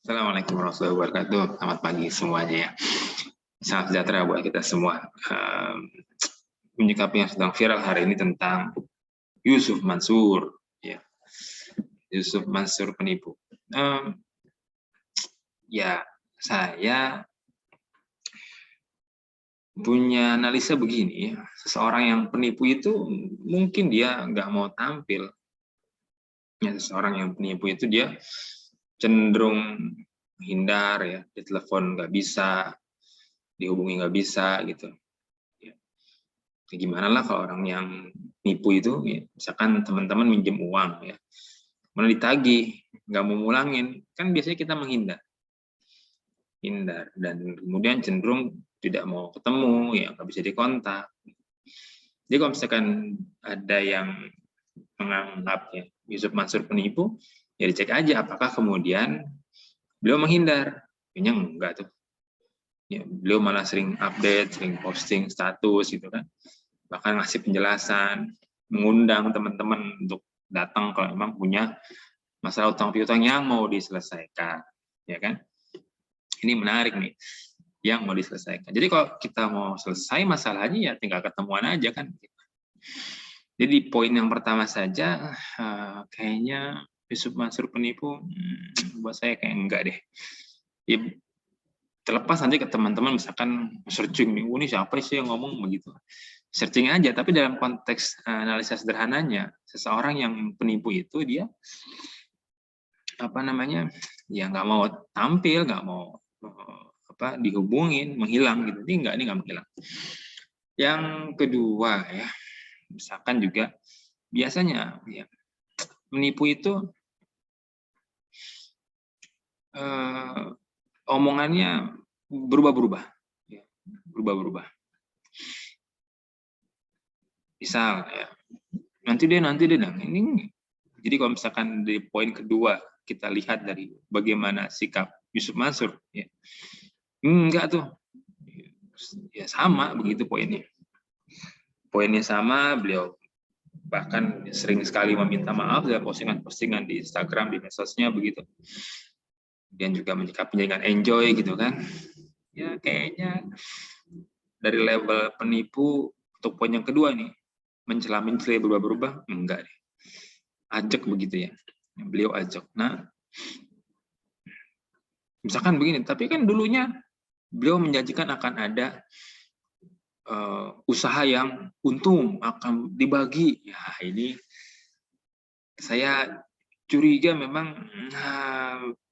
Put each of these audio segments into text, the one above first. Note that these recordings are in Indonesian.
Assalamualaikum warahmatullahi wabarakatuh. Selamat pagi semuanya ya. Sangat sejahtera buat kita semua. Menyikapi yang sedang viral hari ini tentang Yusuf Mansur. Ya. Yusuf Mansur penipu. Ya, saya punya analisa begini. Seseorang yang penipu itu mungkin dia nggak mau tampil. Ya, seseorang yang penipu itu dia cenderung hindar ya, di telepon nggak bisa, dihubungi nggak bisa gitu. Ya, gimana lah kalau orang yang nipu itu, ya, misalkan teman-teman minjem uang ya, mana ditagih, nggak mau mulangin, kan biasanya kita hindar dan kemudian cenderung tidak mau ketemu, ya nggak bisa dikontak. Jadi kalau misalkan ada yang menganggap ya Yusuf Mansur penipu, ya dicek aja apakah kemudian beliau menghindar. Kayaknya enggak tuh. Ya, beliau malah sering update, sering posting status gitu kan. Bahkan ngasih penjelasan, mengundang teman-teman untuk datang kalau memang punya masalah utang piutang yang mau diselesaikan, ya kan? Ini menarik nih, yang mau diselesaikan. Jadi kalau kita mau selesai masalahnya ya tinggal ketemuan aja kan. Jadi poin yang pertama saja, kayaknya Yusuf Mansur penipu, buat saya kayak enggak deh. Ya, terlepas nanti ke teman-teman misalkan searching nih, ini siapa sih yang ngomong begitu. Searching aja, tapi dalam konteks analisa sederhananya, seseorang yang penipu itu dia apa namanya, ya nggak mau tampil, nggak mau dihubungin, menghilang gitu. Ini nggak menghilang. Yang kedua ya, misalkan juga biasanya ya, menipu itu omongannya berubah-berubah, ya, berubah-berubah. Misal ya, nanti deh, ini. Jadi kalau misalkan di poin kedua kita lihat dari bagaimana sikap Yusuf Mansur, ya, enggak tuh, ya sama begitu poinnya. Poinnya sama, beliau bahkan sering sekali meminta maaf dalam postingan-postingan di Instagram, di medsosnya begitu. Dan juga menyikapinya dengan enjoy gitu kan. Ya kayaknya dari level penipu untuk poin yang kedua nih, mencela-mencela berubah-berubah, enggak deh. Ajak begitu ya. Beliau ajak. Nah, misalkan begini, tapi kan dulunya beliau menjanjikan akan ada usaha yang untung akan dibagi. Ya ini saya curiga memang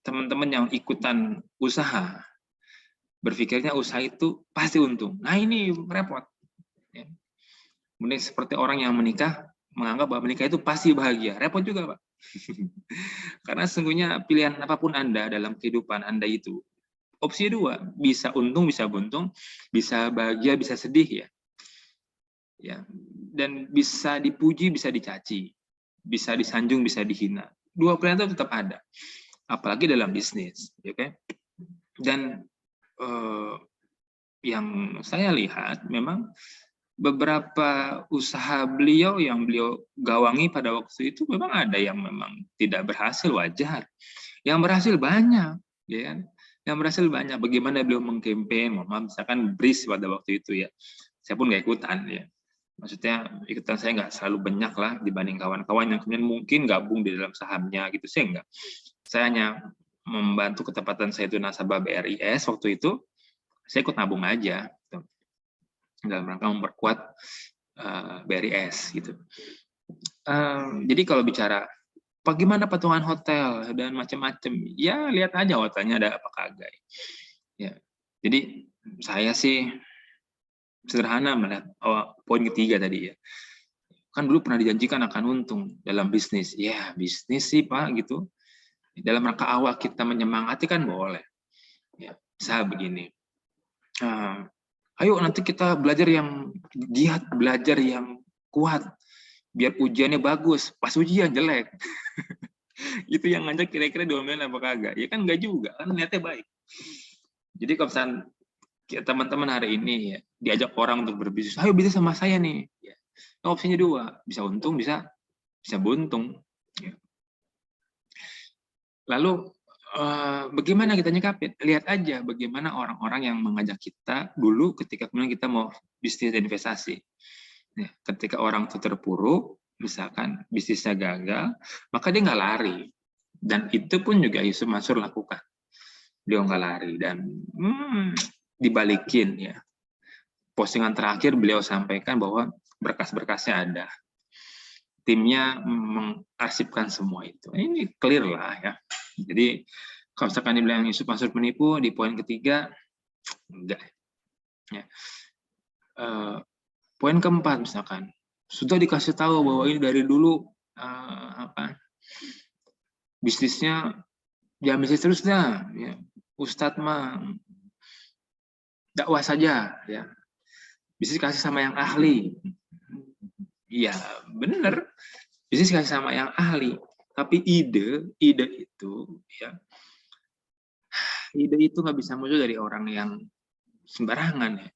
teman-teman yang ikutan usaha berpikirnya usaha itu pasti untung. Nah ini repot. Ya. Kemudian seperti orang yang menikah menganggap bahwa menikah itu pasti bahagia. Repot juga Pak. Karena sesungguhnya pilihan apapun Anda dalam kehidupan Anda itu, opsi dua, bisa untung, bisa buntung, bisa bahagia, bisa sedih ya. Ya, dan bisa dipuji, bisa dicaci, bisa disanjung, bisa dihina. Dua pilihan itu tetap ada, apalagi dalam bisnis, oke? Okay? Dan yang saya lihat memang beberapa usaha beliau yang beliau gawangi pada waktu itu memang ada yang memang tidak berhasil, wajar. Yang berhasil banyak, ya kan? Yang berhasil banyak. Bagaimana beliau mengkampanye, misalkan BRIS pada waktu itu ya. Saya pun nggak ikutan ya. Maksudnya ikutan saya nggak selalu banyak lah dibanding kawan-kawan yang kemudian mungkin gabung di dalam sahamnya gitu. Saya enggak. Saya hanya membantu ketepatan saya itu nasabah BRIS waktu itu. Saya ikut nabung aja gitu, dalam rangka memperkuat BRIS gitu. Jadi kalau bicara bagaimana patungan hotel dan macam-macam, ya lihat aja hotelnya ada apa kagak. Ya, jadi saya sih sederhana melihat poin ketiga tadi ya. Kan dulu pernah dijanjikan akan untung dalam bisnis. Ya bisnis sih Pak gitu. Dalam rangka awal kita menyemangati kan boleh. Ya, saya begini. Ayo nanti kita belajar yang giat, belajar yang kuat. Biar ujiannya bagus, pas ujian jelek. Itu yang ngajak kira-kira diomelin apa kagak? Ya kan enggak juga, kan niatnya baik. Jadi kalau misalnya teman-teman hari ini ya, diajak orang untuk berbisnis, ayo bisnis sama saya nih. Ya. Opsinya dua, bisa untung, bisa buntung. Ya. Lalu bagaimana kita nyikapin? Lihat aja bagaimana orang-orang yang mengajak kita dulu ketika kemudian kita mau bisnis dan investasi. Ya, ketika orang itu terpuruk, misalkan bisnisnya gagal, maka dia nggak lari. Dan itu pun juga Yusuf Mansur lakukan. Dia nggak lari dan dibalikin ya. Postingan terakhir beliau sampaikan bahwa berkas-berkasnya ada. Timnya mengarsipkan semua itu. Ini clear lah ya. Jadi kalau misalkan dibilang Yusuf Mansur penipu, di poin ketiga, enggak. Ya. Poin keempat misalkan, sudah dikasih tahu bahwa ini dari dulu bisnisnya ya bisnis terus dah. Ya. Ustadz mah dakwah saja. Ya. Bisnis kasih sama yang ahli. Ya benar, bisnis kasih sama yang ahli. Tapi ide itu ya, ide itu nggak bisa muncul dari orang yang sembarangan ya.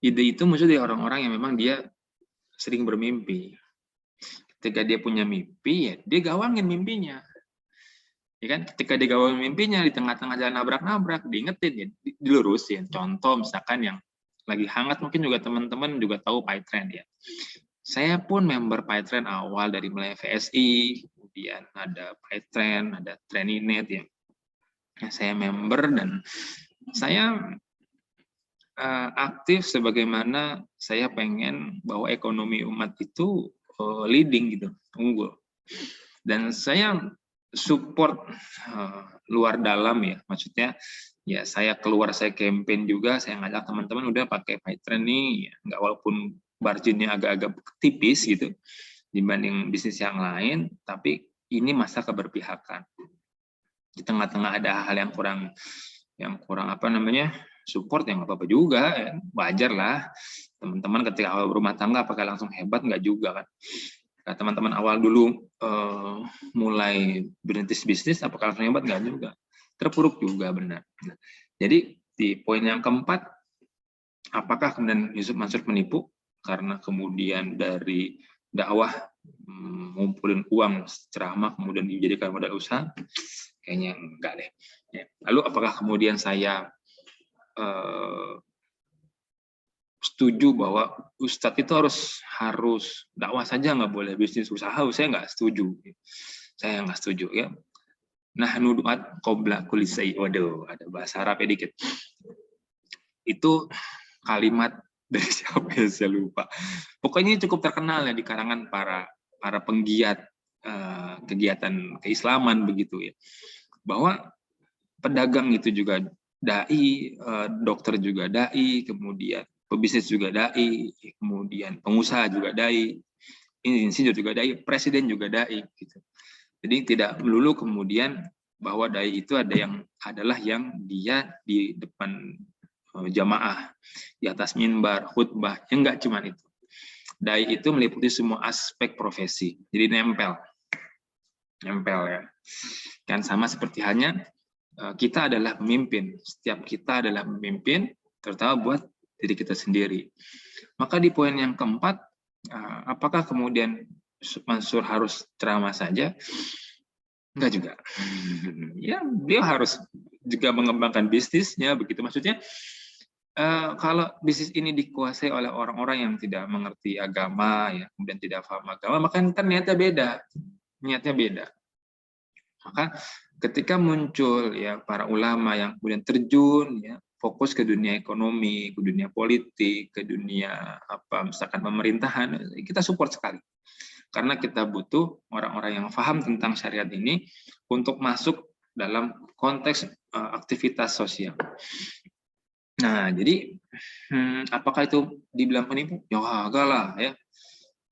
Ide itu muncul dari orang-orang yang memang dia sering bermimpi. Ketika dia punya mimpi, ya dia gawangin mimpinya. Ya kan? Ketika dia gawangin mimpinya di tengah-tengah jalan nabrak-nabrak, diingetin, ya, dilurusin. Contoh misalkan yang lagi hangat, mungkin juga teman-teman juga tahu PyTrend ya. Saya pun member PyTrend awal dari mulai VSI, kemudian ada PyTrend, ada Training.net ya. Saya member dan saya aktif sebagaimana saya pengen bahwa ekonomi umat itu leading gitu, unggul. Dan saya support luar dalam ya, maksudnya ya saya keluar, saya campaign juga, saya ngajak teman-teman udah pakai PyTrend nih, ya, nggak walaupun marginnya agak-agak tipis gitu dibanding bisnis yang lain, tapi ini masa keberpihakan. Di tengah-tengah ada hal yang kurang apa namanya, support yang apa-apa juga, ya. Wajar lah teman-teman ketika awal berumah tangga apakah langsung hebat, nggak juga kan. Nah, teman-teman awal dulu mulai berintis bisnis apakah langsung hebat, nggak juga, terpuruk juga benar. Nah, jadi di poin yang keempat, apakah kemudian Yusuf Mansur menipu karena kemudian dari dakwah ngumpulin uang ceramah kemudian dijadikan modal usaha? Kayaknya enggak deh. Lalu apakah kemudian saya setuju bahwa Ustadz itu harus dakwah saja, nggak boleh bisnis usaha? Saya nggak setuju. Saya nggak setuju ya. Nah, nuduat qobla kulli syai'. Waduh, ada bahasa Arab ya dikit. Itu kalimat dari siapa ya, saya lupa. Pokoknya cukup terkenal ya di karangan para penggiat kegiatan keislaman begitu ya. Bahwa pedagang itu juga dai, dokter juga dai, kemudian pebisnis juga dai, kemudian pengusaha juga dai, insinyur juga dai, presiden juga dai gitu. Jadi tidak melulu kemudian bahwa dai itu adalah yang dia di depan jamaah, di atas mimbar, khutbah, yang enggak cuma itu. Dai itu meliputi semua aspek profesi, jadi nempel ya. Kan sama seperti hanya kita adalah pemimpin, setiap kita adalah pemimpin, terutama buat diri kita sendiri. Maka di poin yang keempat, apakah kemudian Mansur harus ceramah saja? Enggak juga. Ya, dia harus juga mengembangkan bisnisnya, begitu. Maksudnya, kalau bisnis ini dikuasai oleh orang-orang yang tidak mengerti agama, ya, kemudian tidak paham agama, maka kan niatnya beda. Maka ketika muncul ya para ulama yang kemudian terjun ya fokus ke dunia ekonomi, ke dunia politik, ke dunia misalkan pemerintahan, kita support sekali. Karena kita butuh orang-orang yang paham tentang syariat ini untuk masuk dalam konteks aktivitas sosial. Nah, jadi apakah itu dibilang penipu? Ya enggak lah ya.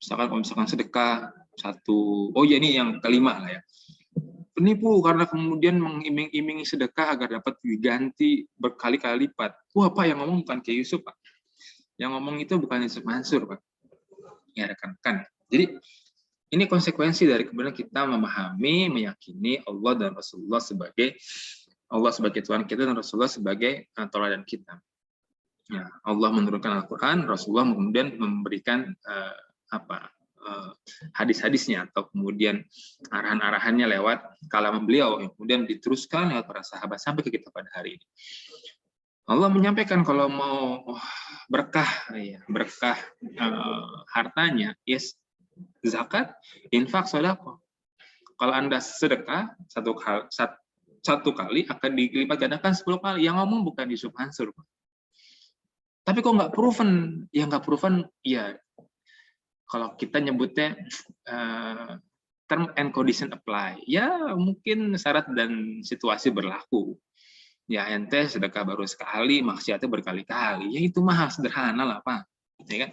Misalkan sedekah ini yang kelima lah ya. Penipu karena kemudian mengiming-imingi sedekah agar dapat diganti berkali-kali lipat. Wah, Pak, yang ngomong bukan Kiai Yusuf, Pak. Yang ngomong itu bukan Yusuf Mansur, Pak. Ya, rekan-rekan. Jadi, ini konsekuensi dari kemudian kita memahami, meyakini Allah dan Rasulullah sebagai Tuhan kita dan Rasulullah sebagai teladan kita. Ya, Allah menurunkan Al-Quran, Rasulullah kemudian memberikan hadis-hadisnya atau kemudian arahan-arahannya lewat kalam beliau yang kemudian diteruskan lewat para sahabat sampai ke kita pada hari ini. Allah menyampaikan kalau mau berkah, ya, berkah hartanya, yes, zakat, infak, sedekah. Kalau Anda sedekah satu kali akan dilipat gandakan 10 kali. Yang ngomong bukan Yusuf Mansur. Tapi kok nggak proven? Ya nggak proven, ya kalau kita nyebutnya term and condition apply. Ya mungkin syarat dan situasi berlaku. Ya ente sedekah baru sekali, maksiatnya berkali-kali. Ya itu mah hal sederhana lah, Pak. Ya kan?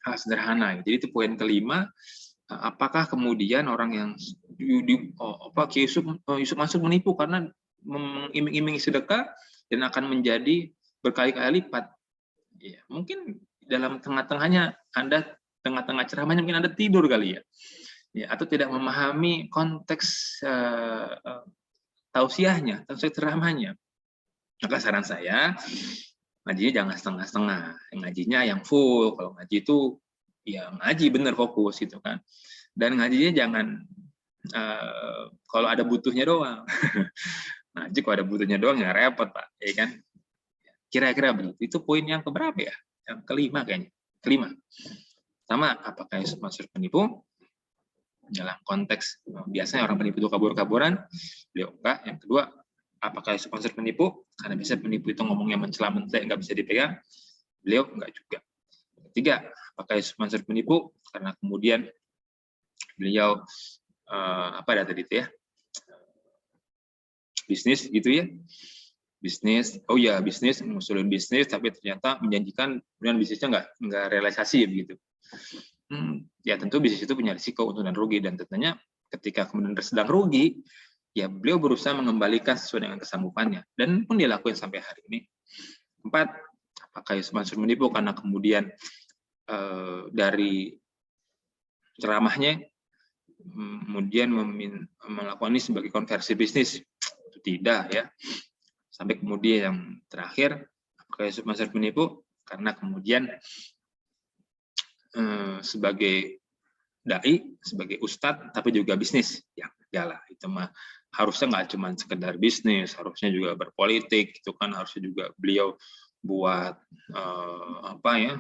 Hal sederhana. Jadi itu poin kelima. Apakah kemudian orang yang Yusuf Mansur menipu karena mengiming-imingi sedekah dan akan menjadi berkali-kali lipat? Ya, mungkin dalam tengah-tengahnya Anda tengah-tengah ceramahnya mungkin Anda tidur kali ya. Ya, atau tidak memahami konteks tausiahnya, tausiah ceramahnya. Maka saran saya, ngajinya jangan setengah-setengah. Ngajinya yang full. Kalau ngaji itu, ya ngaji bener fokus gitu kan. Dan ngajinya jangan kalau ada butuhnya doang. Ngaji kalau ada butuhnya doang ya repot, Pak. Ya kan? Kira-kira begitu. Itu poin yang keberapa ya? Yang kelima kayaknya. Kelima. Pertama, apakah Yusuf Mansur penipu? Dalam konteks biasanya orang penipu itu kabur-kaburan, beliau enggak. Yang kedua, apakah Yusuf Mansur penipu? Karena biasanya penipu itu ngomongnya mencela-mencela, nggak bisa dipegang. Beliau enggak juga. Ketiga, apakah Yusuf Mansur penipu? Karena kemudian beliau apa ada tadi itu ya? Bisnis gitu ya. Bisnis, oh ya bisnis, ngusulin bisnis, tapi ternyata menjanjikan kemudian bisnisnya nggak realisasi begitu. Ya tentu bisnis itu punya risiko untung dan rugi, dan tentunya ketika kemudian sedang rugi, ya beliau berusaha mengembalikan sesuai dengan kesanggupannya, dan pun dia lakukan sampai hari ini. 4, apakah Yusuf Mansur menipu karena kemudian dari ceramahnya kemudian melakukan ini sebagai konversi bisnis? Itu tidak ya. Sampai kemudian yang terakhir, apakah Yusuf Mansur menipu karena kemudian sebagai dai, sebagai ustadz, tapi juga bisnis. Ya, yalah, itu mah harusnya nggak cuma sekedar bisnis, harusnya juga berpolitik, itu kan harusnya juga beliau buat apa ya,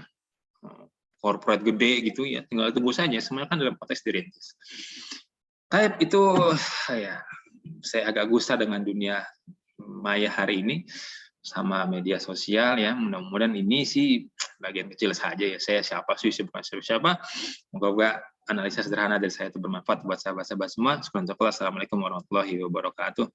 corporate gede gitu ya, tinggal tunggu saja, semuanya kan dalam konteks dirintis. Kayak itu ya, saya agak gusar dengan dunia maya hari ini sama media sosial ya. Mudah-mudahan ini sih bagian kecil saja ya. Saya siapa sih, bukan siapa. Moga-moga analisa sederhana dari saya itu bermanfaat buat sahabat-sahabat semua. Assalamualaikum warahmatullahi wabarakatuh.